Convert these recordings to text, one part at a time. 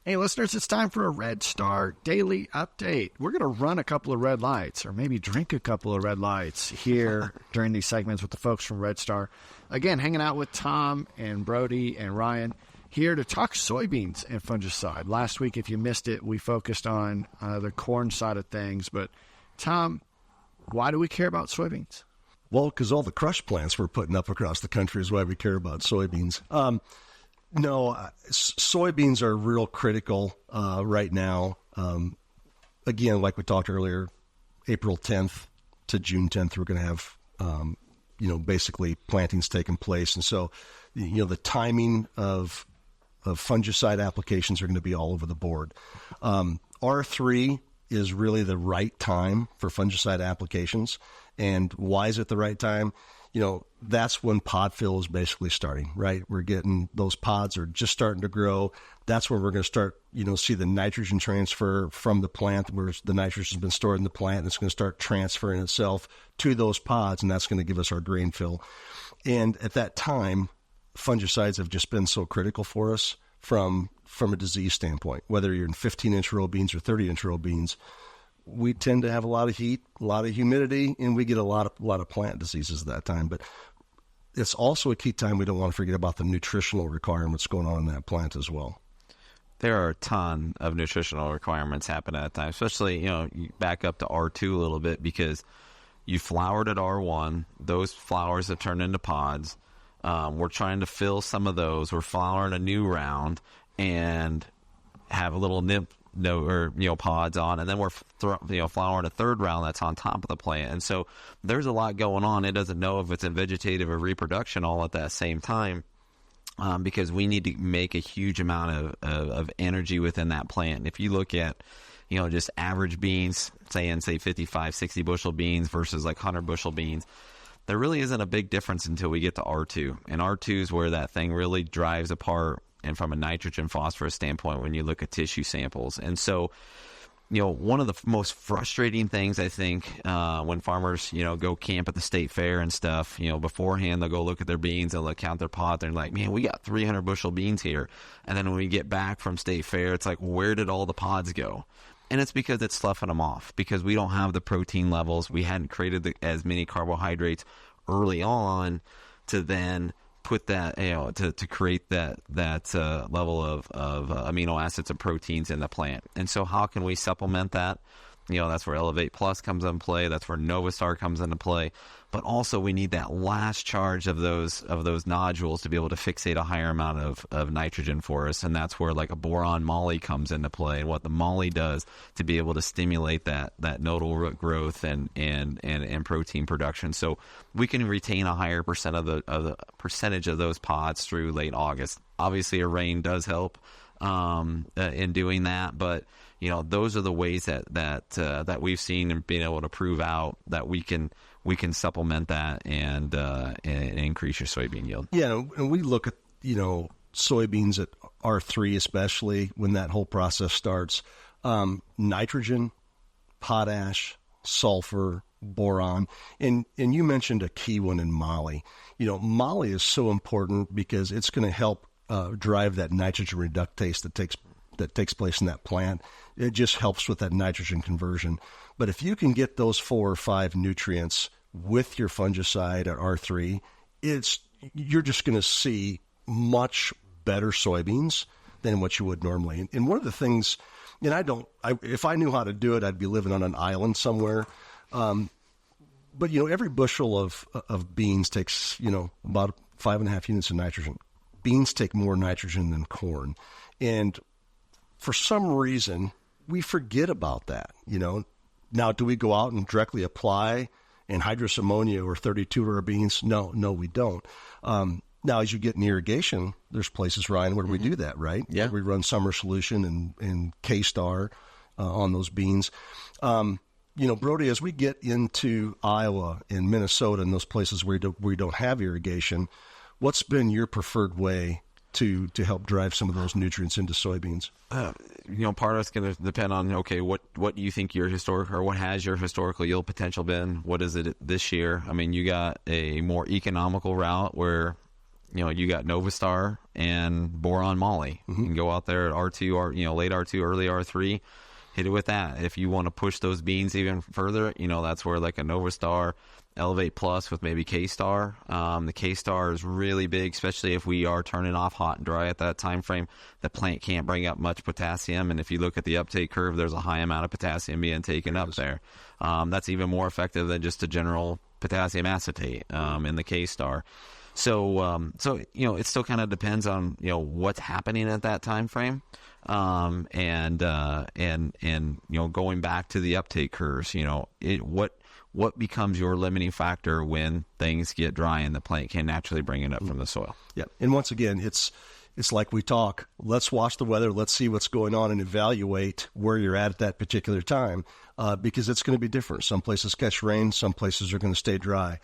Hey, listeners, it's time for a Red Star Daily Update. We're going to run a couple of red lights, or maybe drink a couple of red lights here during these segments with the folks from Red Star. Again, hanging out with Tom and Brody and Ryan here to talk soybeans and fungicide. Last week, if you missed it, we focused on the corn side of things. But, Tom, why do we care about soybeans? Well, because all the crush plants we're putting up across the country is why we care about soybeans. No, soybeans are real critical right now. Again, like we talked earlier, April 10th to June 10th, we're going to have, basically plantings taking place. And so, the timing of fungicide applications are going to be all over the board. R3 is really the right time for fungicide applications. And why is it the right time? That's when pod fill is basically starting, right? We're getting those pods are just starting to grow. That's when we're going to start, see the nitrogen transfer from the plant where the nitrogen has been stored in the plant. And it's going to start transferring itself to those pods, and that's going to give us our grain fill. And at that time, fungicides have just been so critical for us from a disease standpoint, whether you're in 15-inch row beans or 30-inch row beans. We tend to have a lot of heat, a lot of humidity, and we get a lot of plant diseases at that time. But it's also a key time we don't want to forget about the nutritional requirements going on in that plant as well. There are a ton of nutritional requirements happening at that time, especially, you back up to R2 a little bit because you flowered at R1. Those flowers have turned into pods. We're trying to fill some of those. We're flowering a new round and have a little nip pods on, and then we're flowering a third round that's on top of the plant. And so there's a lot going on. It doesn't know if it's in vegetative or reproduction all at that same time, because we need to make a huge amount of energy within that plant. And if you look at just average beans, say 55, 60 bushel beans versus like 100 bushel beans, there really isn't a big difference until we get to R2. And R2 is where that thing really drives apart. And from a nitrogen phosphorus standpoint, when you look at tissue samples. And so, one of the most frustrating things I think when farmers, go camp at the state fair and stuff, beforehand they'll go look at their beans and they'll count their pods. They're like, man, we got 300 bushel beans here. And then when we get back from state fair, it's like, where did all the pods go? And it's because it's sloughing them off, because we don't have the protein levels. We hadn't created as many carbohydrates early on to then put that, to create that level of amino acids and proteins in the plant. And so how can we supplement that? That's where Elevate Plus comes into play. That's where NovaStar comes into play. But also we need that last charge of those nodules to be able to fixate a higher amount of nitrogen for us. And that's where like a boron moly comes into play, and what the moly does to be able to stimulate that nodal root growth and protein production. So we can retain a higher percentage of those pods through late August. Obviously a rain does help in doing that, but those are the ways that we've seen and been able to prove out that we can supplement that and increase your soybean yield. Yeah, and we look at soybeans at R3, especially when that whole process starts. Nitrogen, potash, sulfur, boron, and you mentioned a key one in moly. Moly is so important because it's going to help drive that nitrogen reductase that takes place in that plant. It just helps with that nitrogen conversion. But if you can get those 4 or 5 nutrients with your fungicide at R3, you're just going to see much better soybeans than what you would normally. And one of the things, and if I knew how to do it, I'd be living on an island somewhere. But every bushel of beans takes about 5.5 units of nitrogen. Beans take more nitrogen than corn, and for some reason, we forget about that. Now, do we go out and directly apply anhydrous ammonia or 32 to our beans? No, we don't. Now, as you get in irrigation, there's places, Ryan, where we do that, right? Yeah. We run summer solution and K-Star on those beans. Brody, as we get into Iowa and Minnesota and those places where we don't have irrigation, what's been your preferred way to help drive some of those nutrients into soybeans? Part of it's going to depend on, what do you think what has your historical yield potential been? What is it this year? I mean, you got a more economical route where, you got Novastar and Boron Moly. You can go out there at R2 or late R2, early R3, hit it with that. If you want to push those beans even further, that's where like a Novastar, Elevate Plus with maybe K-Star. The K-Star is really big, especially if we are turning off hot and dry at that time frame. The plant can't bring up much potassium, and if you look at the uptake curve, there's a high amount of potassium being taken up there. That's even more effective than just a general potassium acetate in the K-Star. So it still kind of depends on what's happening at that time frame, and going back to the uptake curves. What becomes your limiting factor when things get dry and the plant can naturally bring it up from the soil? Yeah, and once again, it's like we talk. Let's watch the weather. Let's see what's going on and evaluate where you're at that particular time, because it's going to be different. Some places catch rain. Some places are going to stay dry.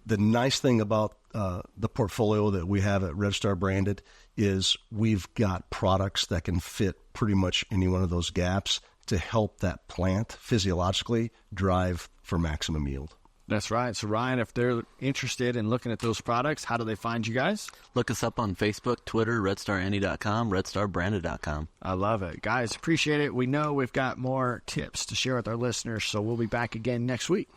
The nice thing about the portfolio that we have at REDSTAR branded is we've got products that can fit pretty much any one of those gaps to help that plant physiologically drive for maximum yield. That's right. So, Ryan, if they're interested in looking at those products, how do they find you guys? Look us up on Facebook, Twitter, RedStarAndy.com, RedStarBranded.com. I love it. Guys, appreciate it. We know we've got more tips to share with our listeners, so we'll be back again next week.